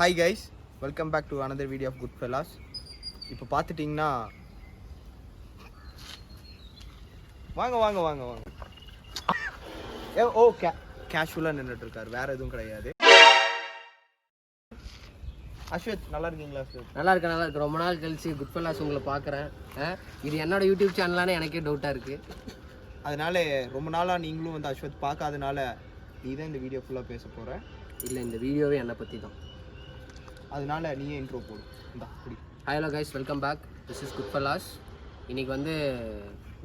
Hi guys, welcome back to another video of good fellas. இப்போ பார்த்துட்டிங்கன்னா வாங்க வாங்க வாங்க வாங்க கேஷுவலாக நின்றுட்டுருக்காரு, வேறு எதுவும் கிடையாது. அஸ்வத் நல்லா இருக்கீங்களா? அஸ்வத் நல்லா இருக்கு. ரொம்ப நாள் கழிச்சு குட் ஃபெல்லாஸ் உங்களை பார்க்குறேன். இது என்னோட யூடியூப் சேனலானே எனக்கே டவுட்டாக இருக்குது. அதனால ரொம்ப நாளாக நீங்களும் வந்து அஸ்வத் பார்க்காதனால நீ தான் இந்த வீடியோ ஃபுல்லாக பேச போகிற. இல்லை, இந்த வீடியோவே என்னை பற்றி தான். அதனால நீயே இன்ட்ரோ போடு. இந்த அப்படி hello guys, welcome back. This is good fellas. இன்றைக்கி வந்து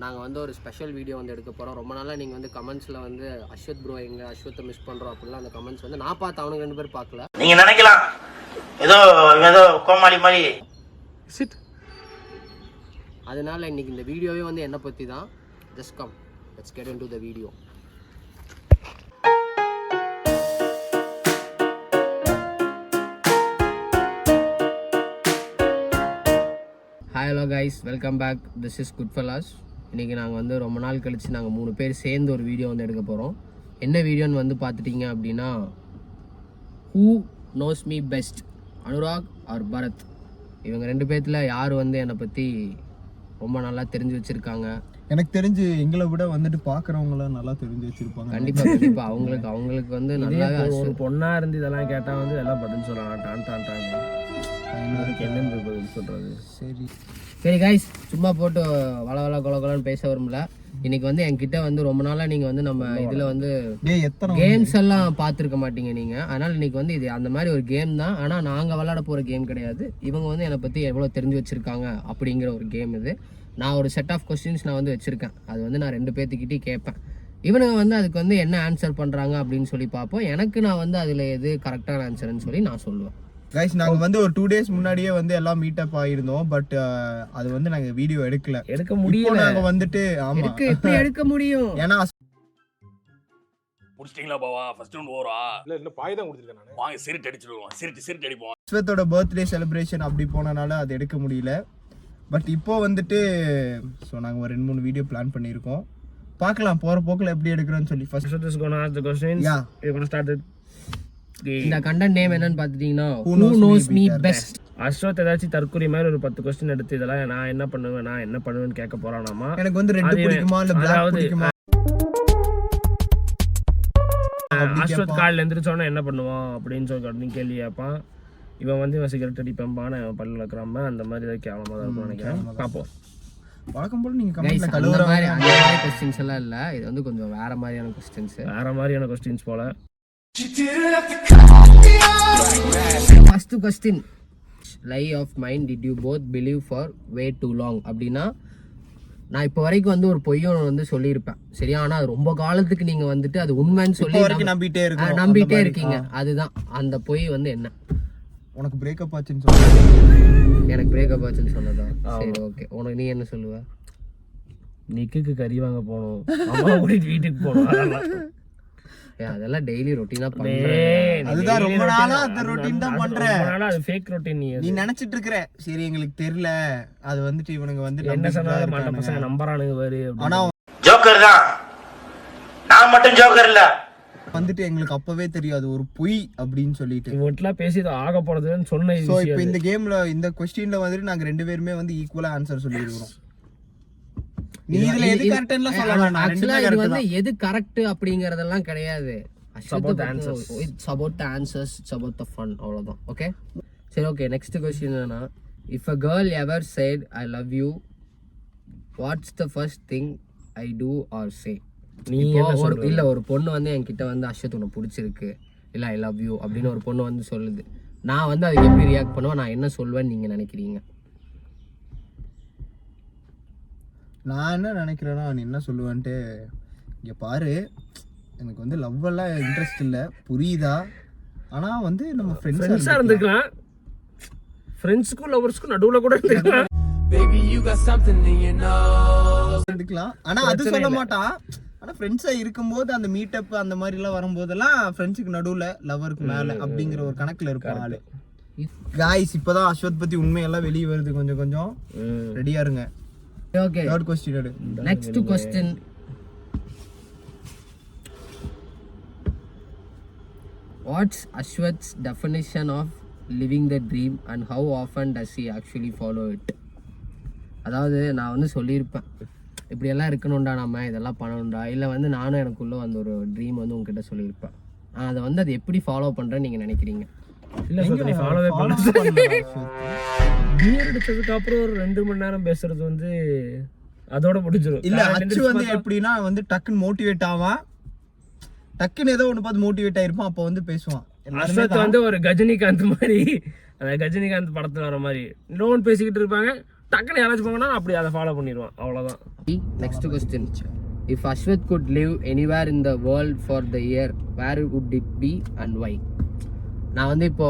நாங்கள் வந்து ஒரு ஸ்பெஷல் வீடியோ வந்து எடுக்க போகிறோம். ரொம்ப நாளாக நீங்கள் வந்து கமெண்ட்ஸில் வந்து அஸ்வத் ப்ரோ எங்கள் அஸ்வத்தை மிஸ் பண்ணுறோம் அப்படிலாம் அந்த கமெண்ட்ஸ் வந்து நான் பார்த்து அவனுக்கு 2 பேர் பார்க்கல. நீங்கள் நினைக்கலாம் ஏதோ கோமாளி மாதிரி சிட். அதனால் இன்றைக்கி இந்த வீடியோவே வந்து என்னை பற்றி தான். Just come, let's get into the video. Hello guys, welcome back. This is good fellas. இன்றைக்கி நாங்கள் வந்து ரொம்ப நாள் கழித்து நாங்கள் 3 பேர் சேர்ந்து ஒரு வீடியோ வந்து எடுக்க போகிறோம். என்ன வீடியோன்னு வந்து பார்த்துட்டிங்க அப்படின்னா, who knows me best, Anurag or Bharat. இவங்க 2 பேர்த்தில் யார் வந்து என்னை பற்றி ரொம்ப நல்லா தெரிஞ்சு வச்சுருக்காங்க. எனக்கு தெரிஞ்சு எங்களை விட வந்துட்டு பார்க்குறவங்கள நல்லா தெரிஞ்சு வச்சுருப்பாங்க. கண்டிப்பாக அவங்களுக்கு வந்து நல்லா ஒரு பொண்ணாக இருந்து இதெல்லாம் கேட்டால் வந்து எல்லாம் பதில் சொல்லலாம். என்னென்னு பதில் சொல்கிறது? சரி கைஸ், சும்மா போட்டு வள கொலன்னு பேச வரும்ல. இன்னைக்கு வந்து என்கிட்ட வந்து ரொம்ப நாளாக நீங்கள் வந்து நம்ம இதில் வந்து கேம்ஸ் எல்லாம் பார்த்துருக்க மாட்டீங்க நீங்கள். அதனால் இன்னைக்கு வந்து இது அந்த மாதிரி ஒரு கேம் தான். ஆனால் நாங்கள் விளாட போகிற கேம் கிடையாது. இவங்க வந்து என்னை பற்றி எவ்வளோ தெரிஞ்சு வச்சுருக்காங்க அப்படிங்கிற ஒரு கேம் இது. நான் ஒரு செட் ஆஃப் கொஸ்டின்ஸ் நான் வந்து வச்சுருக்கேன். அது வந்து நான் 2 பேர்த்துக்கிட்டே கேட்பேன். இவனுங்க வந்து அதுக்கு வந்து என்ன ஆன்சர் பண்ணுறாங்க அப்படின்னு சொல்லி பார்ப்போம். எனக்கு நான் வந்து அதில் எது கரெக்டான ஆன்சர்னு சொல்லி நான் சொல்லுவேன். கைஸ், நாங்கள் வந்து ஒரு 2 days முன்னாடியே வந்து எல்லாம் மீட்டப் ஆகிருந்தோம். பட் அது வந்து நாங்கள் வீடியோ எடுக்க முடியும். நாங்கள் வந்துட்டு எப்படி எடுக்க முடியும்? ஏன்னா முடிச்சிட்டீங்களா பாவா? ஃபர்ஸ்ட் ரவுண்ட் ஓவரா? இல்ல பாய் தான் கொடுத்திருக்கேன் நான். வாங்க சிரிட் அடிச்சிடுவோம். சிரிட் அடிப்போம். அஸ்வத்தோட பர்த்டே செலிப்ரேஷன் அப்படி போனனால அது எடுக்க முடியல. பட் இப்போ வந்துட்டு ஸோ நாங்கள் ஒரு 2-3 வீடியோ பிளான் பண்ணியிருக்கோம். பார்க்கலாம் போகிற போக்கில் எப்படி எடுக்கிறோன்னு சொல்லி. First is going to ask the questions. Yeah. We're going to start it. இந்த கண்டென்ட் நேம் என்னன்னு பார்த்துட்டீங்கன்னா Who knows me best. Ashwath ஏதாச்சும் தற்கொலை மாதிரி ஒரு 10 கொஸ்டின் எடுத்து இதெல்லாம் நான் என்ன பண்ணுவேன்னு கேட்க போறானாமா. எனக்கு வந்து ரெட் பிடிக்குமா இல்ல பிளாக் பிடிக்குமா? அஸ்வத் காலைல எந்திரிச்சோன்னா என்ன பண்ணுவான் அப்படின்னு சொல்லி கேள்வி கேட்பான். இவன் வந்து இவன் சிகரெட் அடிப்பான், பல்ல வைக்கிறாம அந்த மாதிரி ஏதாவது கேவலமாக தான் இருக்கும்னு நினைக்கிறேன். பார்ப்போம். வழக்கம் போல நீங்க கமெண்ட்ல அந்த மாதிரி क्वेश्चंस எல்லாம் இல்ல. இது வந்து கொஞ்சம் வேற மாதிரியான क्वेश्चंस போல. First question, lie of mine, did you both believe for way too long? அப்படின்னா நான் இப்போ வரைக்கும் வந்து ஒரு பொய்யும் வந்து சொல்லியிருப்பேன், சரியா? ஆனால் அது ரொம்ப காலத்துக்கு நீங்கள் வந்துட்டு அது உண்மைன்னு சொல்லி நம்பிட்டே இருக்கீங்க. அதுதான் அந்த பொய் வந்து என்ன? உனக்கு பிரேக்கப் ஆச்சுன்னு சொல்லுங்க. எனக்கு பிரேக்கப் ஆச்சுன்னு சொன்னதா? சரி, ஓகே. உனக்கு நீ என்ன சொல்லுவ? நிக்குக்கு கறி வாங்க போகணும், அம்மா கூட்டிட்டு வீட்டுக்கு போகணும். அதெல்லாம் டெய்லி ரொட்டீனா பண்றேன். அதுதான் ரொம்ப நாளா அந்த ரொட்டீன் தான் பண்றேன். அது ஃபேக் ரொட்டீன். நீ நினைச்சிட்டு இருக்கற. சரி, எங்களுக்கு தெரியல. அது வந்துட்டு இவனுங்க வந்து என்ன சொன்னாலும் மண்ட பசங்க நம்பறானுங்க பாரு. ஆனா ஜோக்கர் தான், நான் மட்டும் ஜோக்கர் இல்ல. வந்துட்டு எங்களுக்கு அப்பவே தெரியாது ஒரு பொய் அப்படின்னு சொல்லிட்டு இவட்டலாம் பேசி ஆக போறதுன்னு சொன்ன. சோ இப்போ இந்த கேம்ல இந்த क्वेश्चनல வந்துட்டு நாங்க 2 பேருமே வந்து ஈக்குவலா ஆன்சர் சொல்லிருக்கோம். நீ இதுல எது கரெக்ட்னு சொல்லலாம். நான் ஆக்சுவலா இது வந்து எது கரெக்ட் அப்படிங்கறதெல்லாம் கிடையாது. about the answers. It's about the answers, it's about the fun. அவ்வளவுதான். ஓகே, சரி, ஓகே. நெக்ஸ்ட் क्वेश्चन என்னன்னா, if a girl ever said I love you, what's the first thing I do or say? நீ இல்ல ஒரு பொண்ணு வந்து என்கிட்ட வந்து அஸ்வத் உனக்கு பிடிச்சிருக்கு இல்ல ஐ லவ் யூ அப்படின்னு ஒரு பொண்ணு வந்து சொல்லுது. நான் வந்து அதுக்கு எப்படி ரியாக்ட் பண்ணுவேன், நான் என்ன சொல்வேன்னு நீங்க நினைக்கிறீங்க? நான் என்ன நினைக்கிறேன்னா, நீ என்ன சொல்லுவேன்ட்டு, இங்கே பாரு, எனக்கு வந்து லவ் எல்லாம் இன்ட்ரெஸ்ட் இல்லை, புரியுதா? ஆனால் வந்து நம்ம ஃப்ரெண்ட்ஸாக இருந்துக்கலாம். ஃப்ரெண்ட்ஸுக்கும் லவர்ஸ்க்கும் நடுவில் கூட இருந்துக்கலாம். ஆனால் அது சொல்ல மாட்டான். ஆனால் ஃப்ரெண்ட்ஸாக இருக்கும்போது அந்த மீட்டப் அந்த மாதிரிலாம் வரும்போதெல்லாம் ஃப்ரெண்ட்ஸுக்கு நடுவில் லவருக்கு மேலே அப்படிங்கிற ஒரு கணக்கில் இருக்கும் ஆளு. காய்ஸ், இப்போதான் அஸ்வத் பற்றி உண்மையெல்லாம் வெளியே வருது. கொஞ்சம் ரெடியாக இருங்க. Okay. Third question. Next question. What's Ashwat's definition of living the dream and how often does he actually follow it? அதாவது நான் வந்து சொல்லியிருப்பேன் இப்படியெல்லாம் இருக்கணும்டா, நம்ம இதெல்லாம் பண்ணணும்டா, இல்லை வந்து நானும் எனக்குள்ளே வந்து ஒரு ட்ரீம் வந்து உங்ககிட்ட சொல்லியிருப்பேன். அதை வந்து அது எப்படி ஃபாலோ பண்ணுறேன்னு நீங்கள் நினைக்கிறீங்க? இல்லை சார், நீ ஃபாலோவே பண்ண. பியர் அடிச்சதுக்கு அப்புறம் ஒரு 2 மணி நேரம் பேசுறது வந்து அதோட முடிஞ்சிடும். இல்ல அச்சு வந்து எப்படின்னா வந்து டக்குன்னு மோட்டிவேட் ஆவான், டக்குன்னு ஏதோ ஒன்று பார்த்து மோட்டிவேட் ஆயிருப்பான், அப்போ வந்து பேசுவான். அஸ்வத் வந்து ஒரு கஜினிகாந்த் மாதிரி, அந்த கஜினிகாந்த் படத்துல வர மாதிரி லோன் பேசிக்கிட்டு இருப்பாங்க, டக்குன்னு யாராச்சும் போங்கன்னா அப்படி அதை ஃபாலோ பண்ணிடுவான், அவ்வளோதான். Next question. If Ashwath could live anywhere in the world for the year, where would it be and why? நான் வந்து இப்போ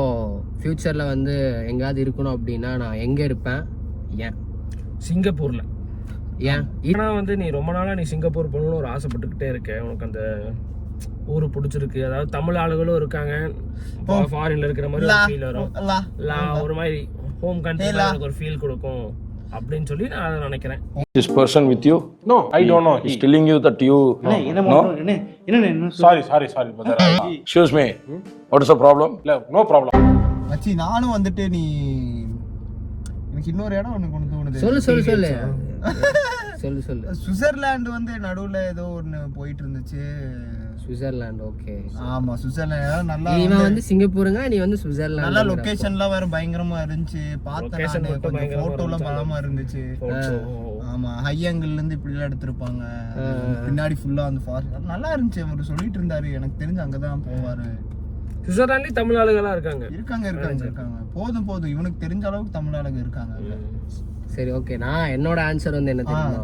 ஃபியூச்சரில் வந்து எங்கேயாவது இருக்கணும் அப்படின்னா நான் எங்கே இருப்பேன், ஏன்? சிங்கப்பூர்ல. ஏன்? ஏன்னா வந்து நீ ரொம்ப நாளாக நீ சிங்கப்பூர் போகணும்னு ஒரு ஆசைப்பட்டுக்கிட்டே இருக்க, உனக்கு அந்த ஊர் பிடிச்சிருக்கு, அதாவது தமிழ் ஆளுகளும் இருக்காங்க, ஃபாரின்ல இருக்கிற மாதிரி ஒரு ஃபீல் வரும், ஒரு மாதிரி ஹோம் கண்ட்ரில ஒரு ஃபீல் கொடுக்கும் அப்படின்னு சொல்லி நான் அதை நினைக்கிறேன். This person with you? No, I don't know. He's telling you that you. No. Sorry, brother. Excuse me. What is the problem? No problem. மச்சி நானும் வந்துட்டு நீ எனக்கு இன்னொரு இடம் ஒன்று கொண்டு தோணுது. சொல்லு. சுவிட்சர்லாந்து வந்து நடுவுல ஏதோ ஒன்று போயிட்டு இருந்துச்சு. Switzerland, okay. ஆமா சுவிட்சர்லாந்து நல்லா. நீ வந்து சிங்கப்பூருங்க, நீ வந்து சுவிட்சர்லாந்து. நல்லா லொகேஷன்லாம் வேற பயங்கரமா இருந்துச்சு, பார்த்தேன், கொஞ்சம் போட்டோலாம் பலமா இருந்துச்சு. ஆமா, ஹை ஆங்கிள் இருந்து இப்படி எல்லாம் எடுத்திருப்பாங்க, பின்னாடி ஃபுல்லா அந்த ஃபாரஸ்ட் நல்லா இருந்துச்சு. அவர் சொல்லிட்டு இருந்தாரு, எனக்கு தெரிஞ்சு அங்கதான் போவாரு. சுவிட்சர்லாந்துல தமிழ் ஆளுகளா இருக்காங்க. போதும் இவனுக்கு தெரிஞ்ச அளவுக்கு தமிழ் ஆளுங்க இருக்காங்க. சரி, ஓகே. நான் என்னோட ஆன்சர் வந்து என்ன தெரியுமா?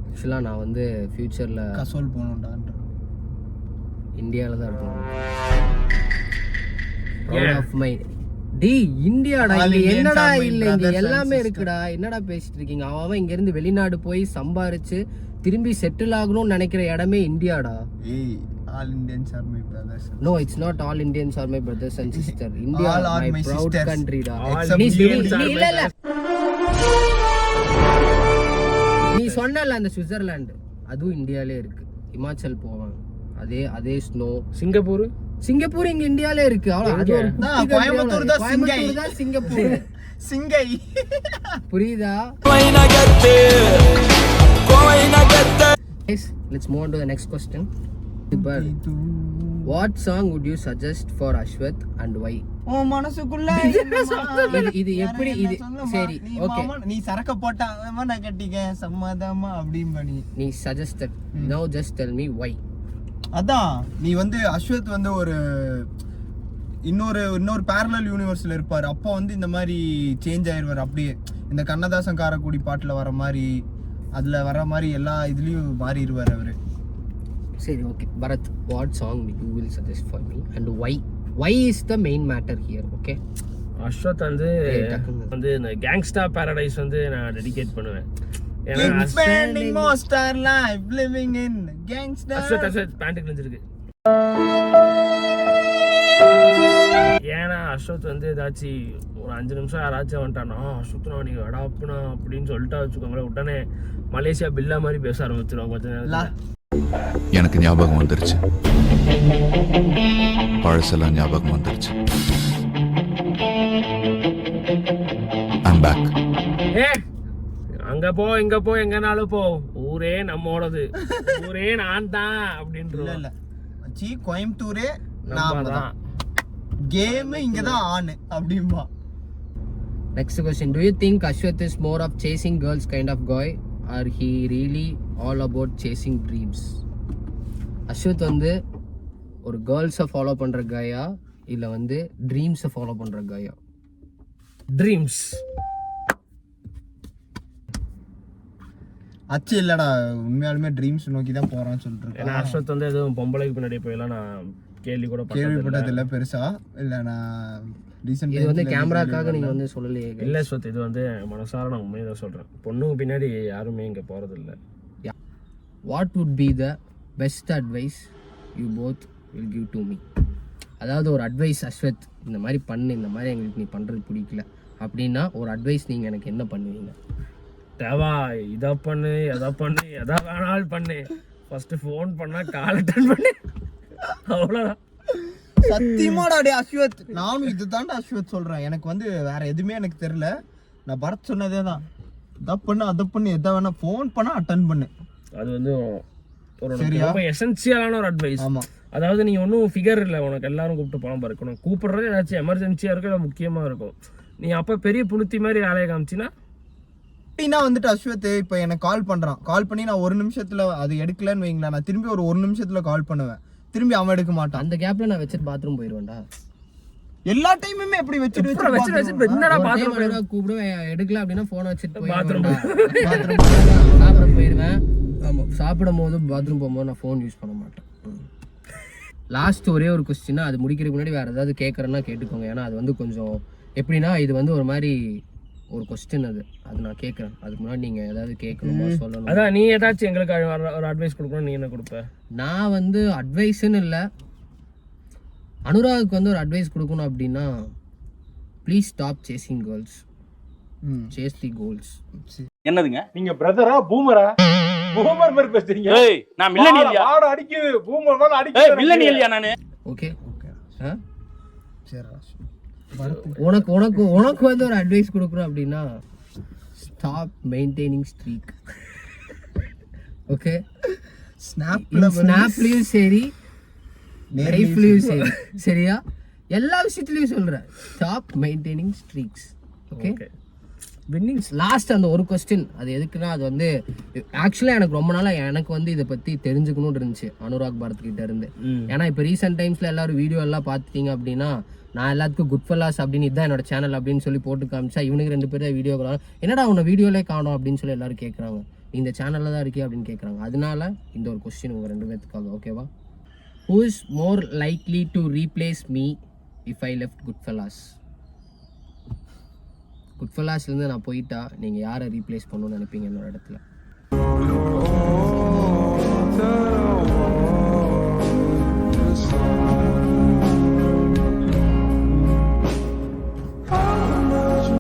ஆக்சுவலாக நான் வந்து ஃபியூச்சரில் கசோல் போகணும்டா, இந்தியாவில் தான் இருக்கணும். இந்தியாடா, இங்க என்னடா இல்ல, இங்க எல்லாமே இருக்குடா, என்னடா பேசிட்டு இருக்கீங்க? அவன் இங்க இருந்து வெளிநாடு போய் சம்பாரிச்சு திரும்பி செட்டில் ஆகணும்னு நினைக்கிற இடமே இந்தியாடா. All Indians are my brothers. No, it's not all Indians are my brothers and sisters. India all are my proud sisters. country da. நீ சொன்னல அந்த சுவிட்சர்லாந்து, அதுவும் இந்தியாலே இருக்கு. ஹிமாச்சல் போவாங்க, அதே ஸ்னோ. சிங்கப்பூர் இங்க இந்தியாலே இருக்கு. கோயம்புத்தூர் தான் சிங்கப்பூர். சிங்கை புரியுதா? Let's move on to the next question. What song would you suggest for Ashwath and why? ஓ மனசுக்குள்ள இது எப்படி இது? சரி, ஓகே. நீ சரக்க போட்டா நான் கட்டிக்க சம்மதமா அப்படிம்படி நீ suggested. Now just tell me why. அதான் நீ வந்து அஸ்வத் வந்து ஒரு இன்னொரு பேரலல் யூனிவர்ஸ்ல இருப்பாரு. அப்போ வந்து இந்த மாதிரி சேஞ்ச் ஆயிருவாரு, அப்படியே இந்த கண்ணதாசன் காரக்குடி பாட்டுல வர மாதிரி, அதுல வர மாதிரி எல்லா இதுலயும் மாறிடுவாரு அவரு. சரி, okay. Bharat, what song you will suggest for me and why is the main matter here? Okay. Ashwath வந்து இந்த கேங்ஸ்டா பாரடைஸ் வந்து நான் டெடிகேட் பண்ணுவேன். Spending most our life living in gangster. Ashwath pant கிழிஞ்சிருக்கு. ஏன்னா அஸ்வத் வந்து ஏதாச்சும் ஒரு 5 நிமிஷம் யாராச்சும் வந்துட்டானா, அஸ்வத்னா நீ அடாப்புனா அப்படின்னு சொல்லிட்டா வச்சுக்கோங்களேன், உடனே மலேசியா பில்லா மாதிரி பேச ஆரம்பிச்சிருவாங்க கொஞ்ச நேரத்துல. எனக்கு ஞாபகம் வந்துருச்சு, பழசெல்லாம் ஞாபகம் வந்துருச்சு. I'm back. அங்க போ இங்க போ எங்கனாலும் போ, ஊரே நம்மோடது, ஊரே நான் தான் அப்படின்ற. இல்ல சி கோயம்புத்தூரே நாம தான், கேம் இங்க தான் ஆன் அப்படிம்பா. Next question. Do you think Ashwath is more of chasing girls kind of guy or he really all about chasing dreams? Ashwath வந்து ஒரு கேர்ள்ஸை ஃபாலோ பண்ற கையா இல்ல வந்து ட்ரீம்ஸை ஃபாலோ பண்ற கையா? ட்ரீம்ஸ். அச்சு இல்லடா, உண்மையாலுமே ட்ரீம்ஸ் நோக்கி தான் போறான்னு சொல்லிட்டு இருக்கேன். ஏன்னா அஸ்வத் வந்து எதுவும் பொம்பளைக்கு பின்னாடி போயெல்லாம் நான் கேள்விப்பட்டது இல்ல பெருசா. இல்ல நான் இது வந்து கேமராக்காக நீங்க வந்து சொல்லலையே. இல்ல அஸ்வத், இது வந்து மனசார நான் உண்மையை தான் சொல்றேன். பொண்ணுக்கு பின்னாடி யாருமே இங்க போறது இல்ல. What would be the best advice you both will give to me? அதாவது ஒரு அட்வைஸ், அஸ்வத் இந்த மாதிரி பண்ணு, இந்த மாதிரி எங்களுக்கு நீ பண்ணுறது பிடிக்கல அப்படின்னா ஒரு அட்வைஸ் நீங்கள் எனக்கு என்ன பண்ணுவீங்க? தேவா இதை பண்ணு, எதை பண்ணு, எதை வேணாலும் பண்ணு, ஃபர்ஸ்ட் ஃபோன் பண்ணால் கால் அட்டன் பண்ணு, அவ்வளோதான். சத்தியமாடா டே அஸ்வத், நானும் இதுதான்டா அஸ்வத் சொல்றேன். எனக்கு வந்து வேற எதுவுமே எனக்கு தெரியல. நான் பரத் சொன்னதே தான், இதை பண்ணு அதை பண்ணு, எதை வேணா ஃபோன் பண்ணா அட்டன் பண்ணு. அது வந்து ஒரு ரொம்ப எசென்சியலான ஒரு அட்வைஸ். ஆமா, அதாவது நீ ஒன்றும் ஃபிகர் இல்லை, உனக்கு எல்லாரும் கூப்பிட்டு பணம் பறக்கணும், கூப்பிடுறது ஏதாச்சும் எமர்ஜென்சியாக இருக்கும், இல்லை முக்கியமாக இருக்கும். நீ அப்போ பெரிய புளுத்தி மாதிரி வேலையை காமிச்சின்னா அப்படின்னா வந்துட்டு அஸ்வத் இப்போ எனக்கு கால் பண்றான், கால் பண்ணி நான் 1 நிமிஷத்துல அது எடுக்கலன்னு வைங்களேன், நான் திரும்பி ஒரு 1 நிமிஷத்துல கால் பண்ணுவேன், திரும்பி அவன் எடுக்க மாட்டான். அந்த கேப்ல நான் வச்சுட்டு பாத்ரூம் போயிடுவேன்டா. எல்லா டைமுமே எப்படி வச்சுட்டு என்னடா கூப்பிடுவேன், எடுக்கல அப்படின்னா போனை வச்சுட்டு சாப்பிட போயிடுவேன். சாப்பிடும் போது பாத்ரூம் போகும்போது நான் ஃபோன் யூஸ் பண்ண மாட்டேன். லாஸ்ட் ஒரே ஒரு கொஸ்டின், அது முடிக்கிறதுக்கு முன்னாடி வேற ஏதாவது கேட்கறேன்னா கேட்டுக்கோங்க. ஏன்னா அது வந்து கொஞ்சம் எப்படின்னா இது வந்து ஒரு மாதிரி ஒரு கொஸ்டின், அது நான் கேட்குறேன். அதுக்கு முன்னாடி நீங்க ஏதாவது கேட்கணுமா சொல்லணும். அதான் நீ ஏதாச்சும் எங்களுக்கு ஒரு அட்வைஸ் கொடுக்கணும், நீ என்ன கொடுப்ப? நான் வந்து அட்வைஸ்ன்னு இல்லை, அனுராகுக்கு வந்து ஒரு அட்வைஸ் கொடுக்கணும் அப்படின்னா, please stop chasing girls, chase the goals. என்னதுங்க நீங்க பிரதரா பூமரா? பூமர் மாதிரி பேசுறீங்க. ஏய் நான் மில்லனியல்யா? ஆட அடிக்குது பூமர் மாதிரி அடிக்குது. ஏய் மில்லனியல்யா நானு? ஓகே ஆ சரி, உனக்கு உனக்கு உனக்கு வந்து ஒரு அட்வைஸ் கொடுக்குறோம் அப்படின்னா, ஸ்டாப் மெயின்டைனிங் ஸ்ட்ரீக். ஓகே, ஸ்னாப்லயும் சரி லைஃப்லயும் சரி, சரியா? எல்லா விஷயத்துலயும் சொல்றேன், stop maintaining streaks. Okay, winnings. Last அந்த ஒரு கொஸ்டின், அது எதுக்குன்னா, அது வந்து ஆக்சுவலாக எனக்கு ரொம்ப நாளாக எனக்கு வந்து இதை பற்றி தெரிஞ்சுக்கணும்னு இருந்துச்சு அனுராக் பாரத் கிட்ட இருந்து. ஏன்னா இப்போ ரீசெண்ட் டைம்ஸில் எல்லாரும் வீடியோ எல்லாம் பார்த்துட்டீங்க அப்படின்னா, நான் எல்லாத்துக்கும் குட் ஃபெல்லாஸ் அப்படின்னு இதுதான் என்னோட சேனல் அப்படின்னு சொல்லி போட்டு காமிச்சா, இவனுக்கு 2 பேரும் வீடியோ என்னடா உன்னை வீடியோலே காணும் அப்படின்னு சொல்லி எல்லாரும் கேட்குறாங்க, இந்த சேனலில் தான் இருக்கே அப்படின்னு கேட்குறாங்க. அதனால இந்த ஒரு கொஸ்டின் உங்கள் 2 பேர்த்துக்காக. ஓகேவா? Who is more likely to replace me if I left Goodfellas? Goodfellasலேருந்து நான் போயிட்டா நீங்கள் யாரை ரீப்ளேஸ் பண்ணணும்னு நினைப்பீங்க என்னோட இடத்துல?